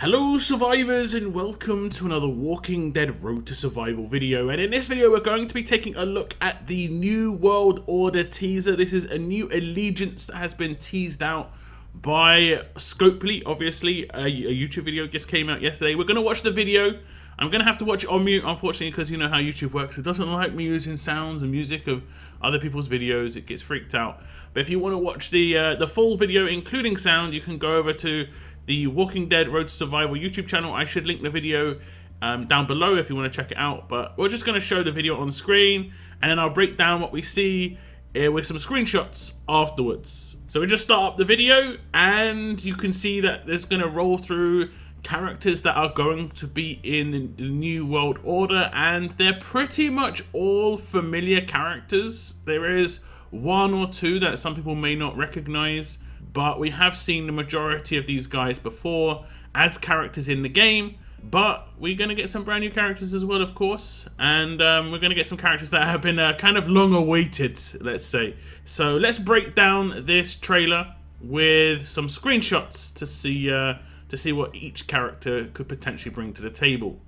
Hello survivors and welcome to another Walking Dead Road to Survival video, and in this video we're going to be taking a look at the New World Order teaser. This is a new allegiance that has been teased out by Scopely, obviously. A YouTube video just came out yesterday. We're going to watch the video. I'm going to have to watch it on mute, unfortunately, because you know how YouTube works. It doesn't like me using sounds and music of other people's videos. It gets freaked out. But if you want to watch the full video, including sound, you can go over to the Walking Dead Road to Survival YouTube channel. I should link the video down below if you want to check it out. But we're just going to show the video on screen, and then I'll break down what we see with some screenshots afterwards. So we just start up the video, and you can see that there's going to roll through characters that are going to be in the New World Order, and they're pretty much all familiar characters. There is one or two that some people may not recognize, but we have seen the majority of these guys before as characters in the game. But we're going to get some brand new characters as well, of course, and we're going to get some characters that have been kind of long awaited, let's say. So let's break down this trailer with some screenshots to see what each character could potentially bring to the table.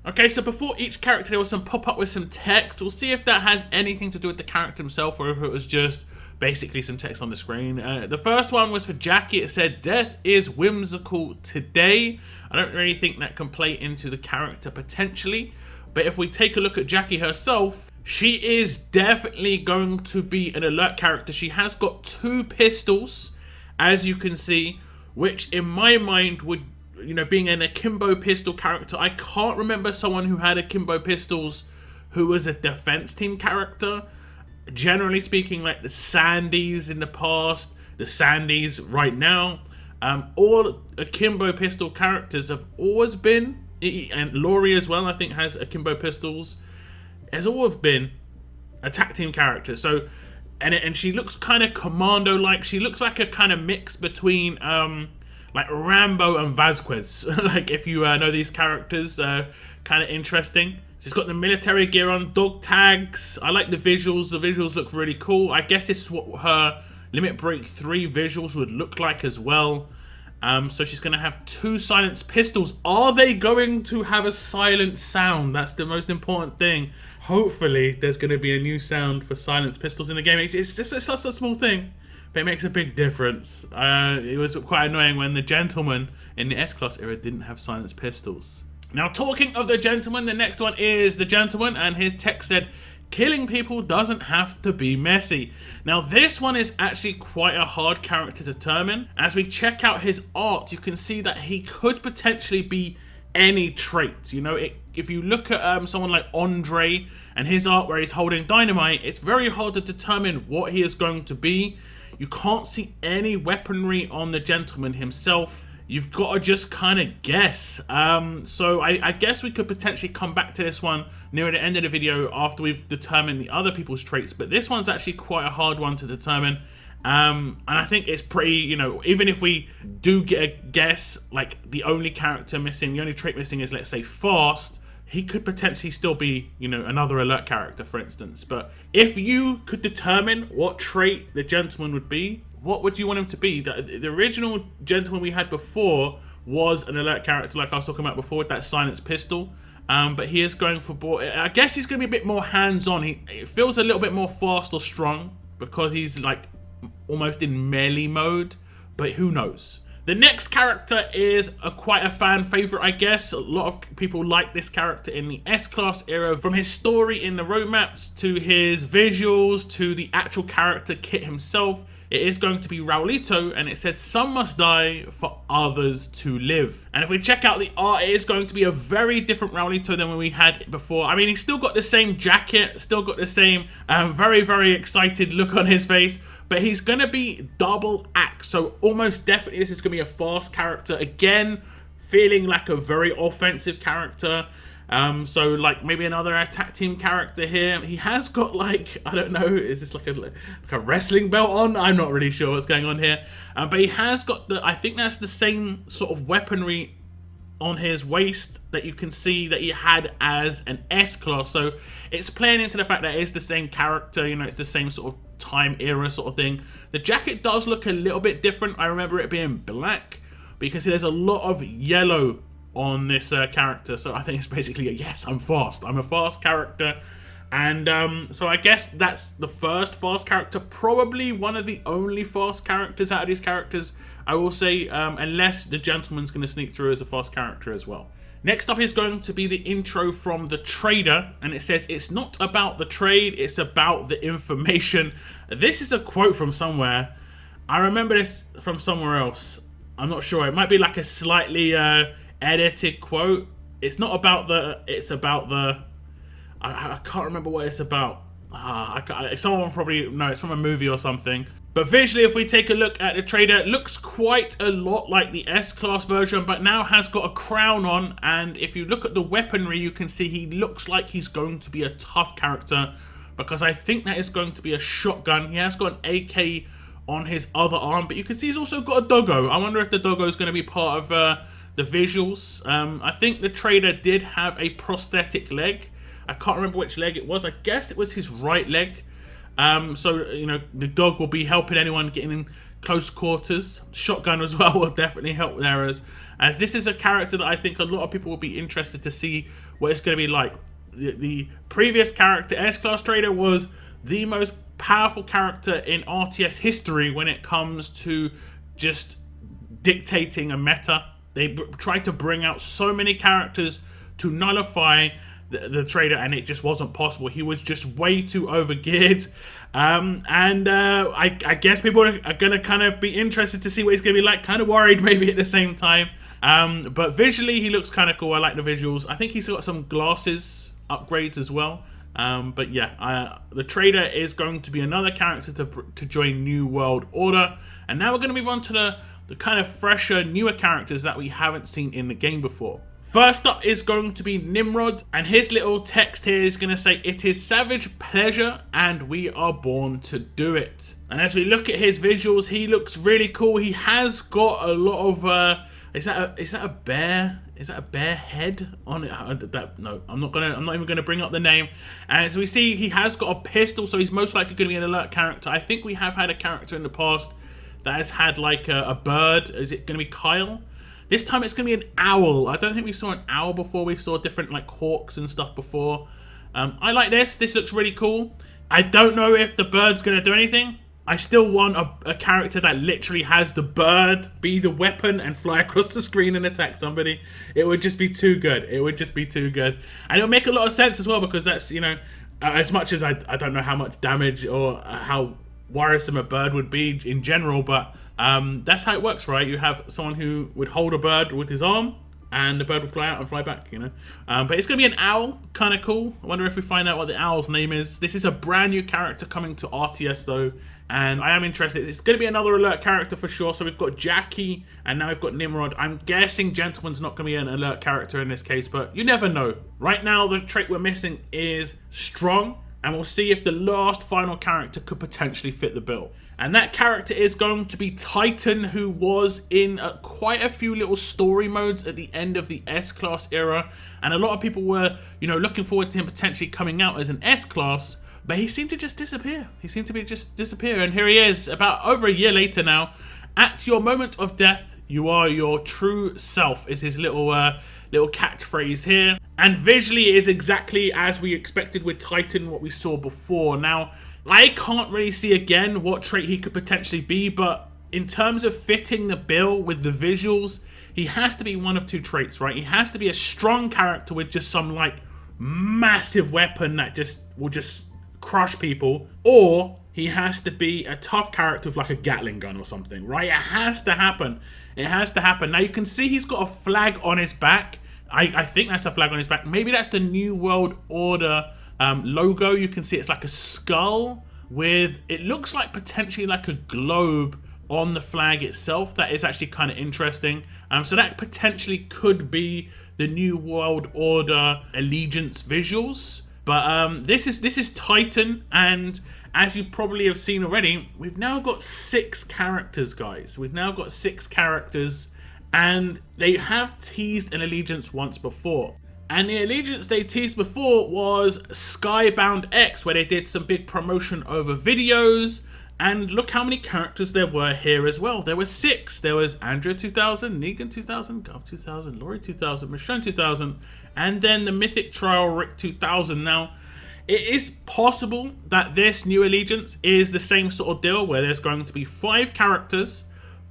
Okay, so before each character there was some pop-up with some text. We'll see if that has anything to do with the character himself or if it was just basically some text on the screen. The first one was for Jacki. It said, "Death is whimsical today." I don't really think that can play into the character potentially, but if we take a look at Jacki herself, she is definitely going to be an alert character. She has got 2 pistols, as you can see, which in my mind would, you know, being an akimbo pistol character, I can't remember someone who had akimbo pistols who was a defense team character. Generally speaking, like the Sandys in the past, the Sandys right now, all akimbo pistol characters have always been, and Laurie as well, I think, has akimbo pistols, has always been attack team characters. So, and she looks kind of commando-like. She looks like a kind of mix between like Rambo and Vasquez. Like, if you know these characters, kind of interesting. She's got the military gear on, dog tags. I like the visuals. The visuals look really cool. I guess this is what her Limit Break 3 visuals would look like as well. So she's going to have 2 silenced pistols. Are they going to have a silent sound? That's the most important thing. Hopefully, there's going to be a new sound for silenced pistols in the game. It's just such a small thing, but it makes a big difference. It was quite annoying when the gentleman in the S-Class era didn't have silenced pistols. Now, talking of the gentleman, the next one is the gentleman, and his text said, "Killing people doesn't have to be messy." Now, this one is actually quite a hard character to determine. As we check out his art, you can see that he could potentially be any trait. You know, if you look at someone like Andre and his art where he's holding dynamite, it's very hard to determine what he is going to be. You can't see any weaponry on the gentleman himself. You've got to just kind of guess. So I guess we could potentially come back to this one near the end of the video after we've determined the other people's traits. But this one's actually quite a hard one to determine. And I think it's pretty, you know, even if we do get a guess, like the only character missing, the only trait missing is, let's say, fast, he could potentially still be, you know, another alert character, for instance. But if you could determine what trait the gentleman would be, what would you want him to be? The original gentleman we had before was an alert character, like I was talking about before, with that silenced pistol. But he is going for, I guess he's going to be a bit more hands-on. It feels a little bit more fast or strong because he's like almost in melee mode, but who knows? The next character is quite a fan favorite, I guess. A lot of people like this character in the S-Class era, from his story in the roadmaps to his visuals to the actual character kit himself. It is going to be Raulito, and it says, "Some must die for others to live." And if we check out the art, it is going to be a very different Raulito than when we had before. I mean, he's still got the same jacket, still got the same very, very excited look on his face, but he's going to be double axe. So almost definitely this is going to be a fast character. Again, feeling like a very offensive character. So like maybe another attack team character here. He has got, like, I don't know, is this like a wrestling belt on? I'm not really sure what's going on here. But he has got I think that's the same sort of weaponry on his waist that you can see that he had as an S-Class. So it's playing into the fact that it is the same character, you know, it's the same sort of time era sort of thing. The jacket does look a little bit different. I remember it being black, but you can see there's a lot of yellow on this character, so I think it's basically a yes, I'm fast. I'm a fast character. And so I guess that's the first fast character, probably one of the only fast characters out of these characters, I will say, unless the gentleman's going to sneak through as a fast character as well. Next up is going to be the intro from The Trader, and it says, "It's not about the trade, it's about the information." This is a quote from somewhere. I remember this from somewhere else. I'm not sure. It might be like a slightly edited quote. It's not about the, it's about the, I can't remember what it's about. Someone will probably know. It's from a movie or something. But visually, if we take a look at the Trader, it looks quite a lot like the S-Class version, but now has got a crown on. And if you look at the weaponry, you can see he looks like he's going to be a tough character, because I think that is going to be a shotgun. He has got an AK on his other arm, but you can see he's also got a doggo. I wonder if the doggo is going to be part of the visuals. I think the Trader did have a prosthetic leg. I can't remember which leg it was. I guess it was his right leg. So, you know, the dog will be helping anyone getting in close quarters. Shotgun as well will definitely help there, as this is a character that I think a lot of people will be interested to see what it's going to be like. The previous character, S-Class Trader, was the most powerful character in RTS history when it comes to just dictating a meta. They tried to bring out so many characters to nullify the Trader, and it just wasn't possible. He was just way too overgeared. I guess people are going to kind of be interested to see what he's going to be like. Kind of worried maybe at the same time. But visually, he looks kind of cool. I like the visuals. I think he's got some glasses upgrades as well. But yeah, the Trader is going to be another character to join New World Order. And now we're going to move on to the kind of fresher, newer characters that we haven't seen in the game before. First up is going to be Nimrod, and his little text here is going to say, "It is savage pleasure and we are born to do it." And as we look at his visuals, he looks really cool. He has got a lot of is that a bear? Is that a bear head on it? No, I'm not even gonna bring up the name. And as we see, he has got a pistol, so he's most likely going to be an alert character. I think we have had a character in the past that has had like a bird. Is it going to be Kyle? This time it's going to be an owl. I don't think we saw an owl before. We saw different like hawks and stuff before. I like this. This looks really cool. I don't know if the bird's going to do anything. I still want a character that literally has the bird be the weapon and fly across the screen and attack somebody. It would just be too good. It would just be too good. And it'll make a lot of sense as well, because that's, you know, as much as I don't know how much damage or how worrisome a bird would be in general, but that's how it works, right? You have someone who would hold a bird with his arm, and the bird would fly out and fly back, you know. But it's going to be an owl, kind of cool. I wonder if we find out what the owl's name is. This is a brand new character coming to RTS though, and I am interested. It's going to be another alert character for sure. So we've got Jacki, and now we've got Nimrod. I'm guessing Gentleman's not going to be an alert character in this case, but you never know. Right now, the trait we're missing is strong, and we'll see if the last final character could potentially fit the bill. And that character is going to be Titan, who was in quite a few little story modes at the end of the S-Class era. And a lot of people were, you know, looking forward to him potentially coming out as an S-Class, but he seemed to just disappear. He seemed to just disappear. And here he is, about over a year later now. At your moment of death, you are your true self, is his little catchphrase here. And visually it is exactly as we expected with Titan, what we saw before. Now, I can't really see again what trait he could potentially be, but in terms of fitting the bill with the visuals, he has to be one of two traits, right? He has to be a strong character with just some like massive weapon that will just crush people, or he has to be a tough character with like a Gatling gun or something, right? It has to happen. It has to happen. Now you can see he's got a flag on his back. I think that's a flag on his back. Maybe that's the New World Order logo. You can see it's like a skull with, it looks like potentially like a globe on the flag itself. That is actually kind of interesting. So that potentially could be the New World Order allegiance visuals. But this is Titan, and as you probably have seen already, we've now got 6 characters, guys. We've now got 6 characters, and they have teased an allegiance once before. And the allegiance they teased before was Skybound X, where they did some big promotion over videos, And look how many characters there were here as well. There were 6. There was Andrea 2000, Negan 2000, Gov 2000, Laurie 2000, Michonne 2000, and then the Mythic Trial Rick 2000. Now, it is possible that this new Allegiance is the same sort of deal where there's going to be 5 characters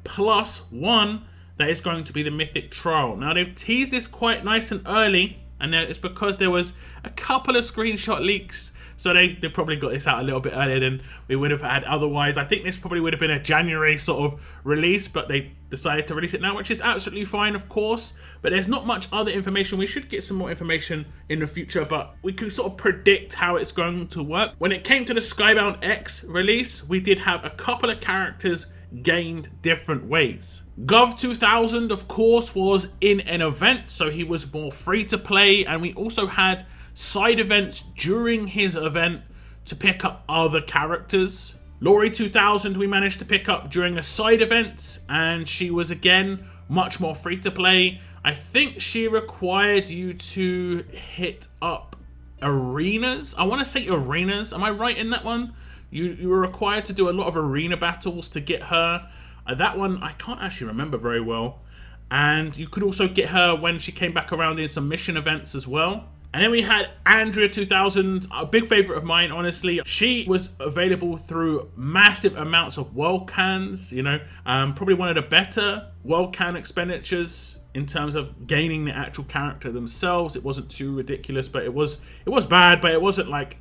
plus 1 that is going to be the Mythic Trial. Now, they've teased this quite nice and early, and it's because there was a couple of screenshot leaks. So they probably got this out a little bit earlier than we would have had otherwise. I think this probably would have been a January sort of release, but they decided to release it now, which is absolutely fine, of course. But there's not much other information. We should get some more information in the future, but we can sort of predict how it's going to work. When it came to the Skybound X release, we did have a couple of characters gained different ways. Gov 2000, of course, was in an event, so he was more free to play, and we also had side events during his event to pick up other characters. Laurie 2000 we managed to pick up during a side event, and she was again much more free to play. I think she required you to hit up arenas. I want to say arenas. Am I right in that one? You were required to do a lot of arena battles to get her. That one I can't actually remember very well. And you could also get her when she came back around in some mission events as well. And then we had Andrea 2000, a big favorite of mine, honestly. She was available through massive amounts of world cans, you know, probably one of the better world can expenditures in terms of gaining the actual character themselves. It wasn't too ridiculous, but it was bad, but it wasn't like,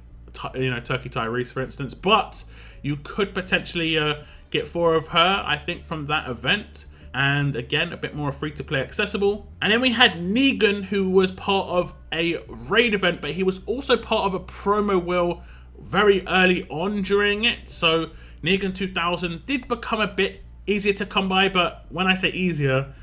you know, Turkey Tyrese, for instance. But you could potentially get 4 of her, I think, from that event. And again, a bit more free-to-play accessible. And then we had Negan, who was part of a raid event, but he was also part of a promo wheel very early on during it. So Negan 2000 did become a bit easier to come by, but when I say easier,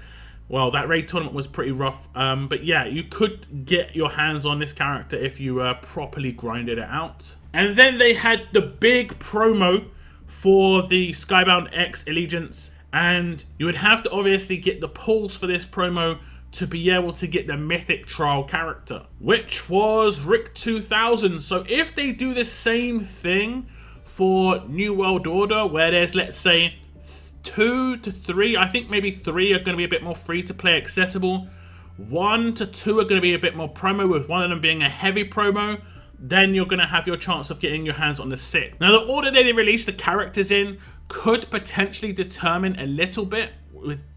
well, that raid tournament was pretty rough. But yeah, you could get your hands on this character if you properly grinded it out. And then they had the big promo for the Skybound X Allegiance. And you would have to obviously get the pulls for this promo to be able to get the Mythic Trial character, which was Rick 2000. So if they do the same thing for New World Order, where there's, let's say, 2 to 3, I think maybe 3 are going to be a bit more free to play accessible. 1 to 2 are going to be a bit more promo, with one of them being a heavy promo. Then you're going to have your chance of getting your hands on the 6th. Now, the order they release the characters in could potentially determine a little bit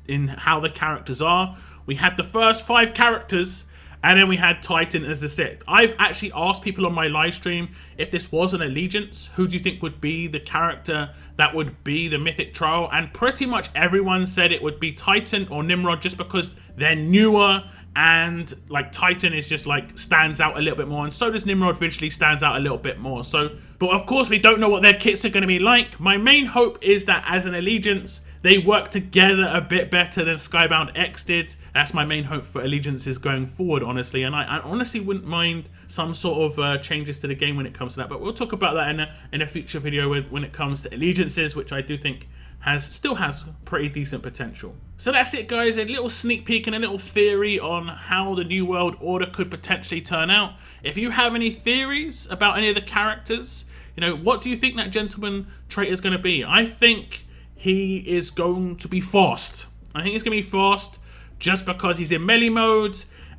in how the characters are. We had the first 5 characters, and then we had Titan as the 6th. I've actually asked people on my live stream if this was an Allegiance, who do you think would be the character that would be the Mythic Trial? And pretty much everyone said it would be Titan or Nimrod, just because they're newer, and like Titan is just like stands out a little bit more, and so does Nimrod visually stands out a little bit more. So, but of course we don't know what their kits are going to be like. My main hope is that as an Allegiance, they work together a bit better than Skybound X did. That's my main hope for Allegiances going forward, honestly. And I honestly wouldn't mind some sort of changes to the game when it comes to that. But we'll talk about that in a future video when it comes to Allegiances, which I do think still has pretty decent potential. So that's it, guys. A little sneak peek and a little theory on how the New World Order could potentially turn out. If you have any theories about any of the characters, you know, what do you think that gentleman trait is going to be? I think he is going to be fast. I think he's going to be fast just because he's in melee mode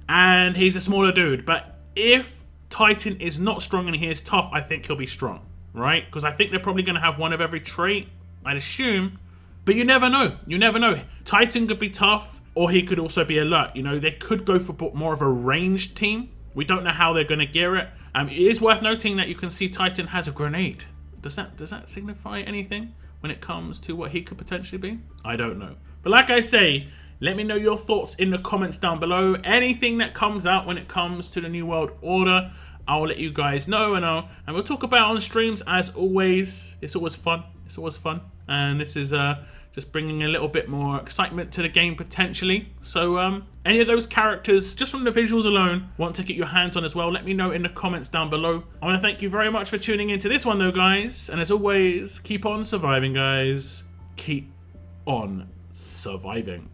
and he's a smaller dude. But if Titan is not strong and he is tough, I think he'll be strong, right? Because I think they're probably going to have one of every trait, I'd assume. But you never know. You never know. Titan could be tough, or he could also be alert. You know, they could go for more of a ranged team. We don't know how they're going to gear it. It is worth noting that you can see Titan has a grenade. Does that signify anything when it comes to what he could potentially be? I don't know. But like I say, let me know your thoughts in the comments down below. Anything that comes out when it comes to the New World Order, I'll let you guys know, and we'll talk about it on streams as always. It's always fun. It's always fun. And this is just bringing a little bit more excitement to the game potentially. So any of those characters, just from the visuals alone, want to get your hands on as well, let me know in the comments down below. I want to thank you very much for tuning into this one though, guys. And as always, keep on surviving, guys. Keep on surviving.